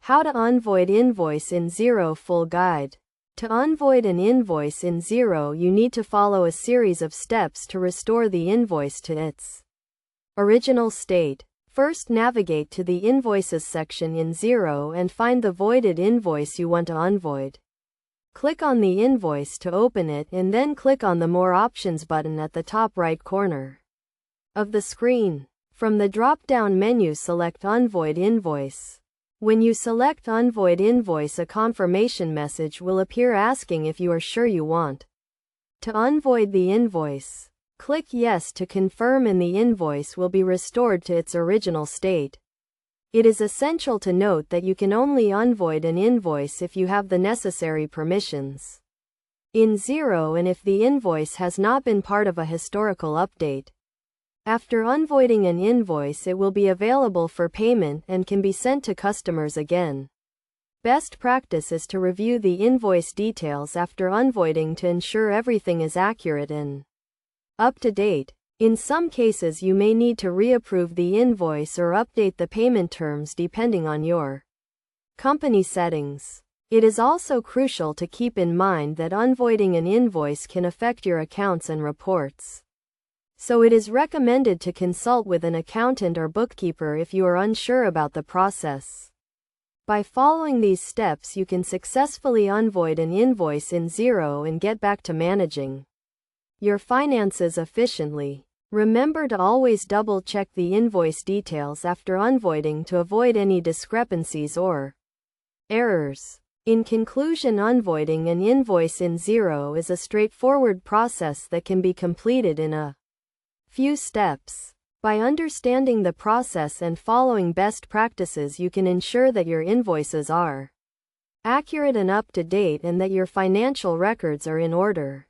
How to unvoid invoice in Xero full guide. To unvoid an invoice in Xero, you need to follow a series of steps to restore the invoice to its original state. First, navigate to the Invoices section in Xero and find the voided invoice you want to unvoid. Click on the invoice to open it and then click on the More Options button at the top right corner of the screen. From the drop-down menu, select Unvoid Invoice. When you select Unvoid Invoice, a confirmation message will appear asking if you are sure you want to unvoid the invoice. Click Yes to confirm and the invoice will be restored to its original state. It is essential to note that you can only unvoid an invoice if you have the necessary permissions in Xero and if the invoice has not been part of a historical update. After unvoiding an invoice, it will be available for payment and can be sent to customers again. Best practice is to review the invoice details after unvoiding to ensure everything is accurate and up to date. In some cases, you may need to reapprove the invoice or update the payment terms depending on your company settings. It is also crucial to keep in mind that unvoiding an invoice can affect your accounts and reports. So it is recommended to consult with an accountant or bookkeeper if you are unsure about the process. By following these steps, you can successfully unvoid an invoice in Xero and get back to managing your finances efficiently. Remember to always double-check the invoice details after unvoiding to avoid any discrepancies or errors. In conclusion, unvoiding an invoice in Xero is a straightforward process that can be completed in a few steps. By understanding the process and following best practices, you can ensure that your invoices are accurate and up to date and that your financial records are in order.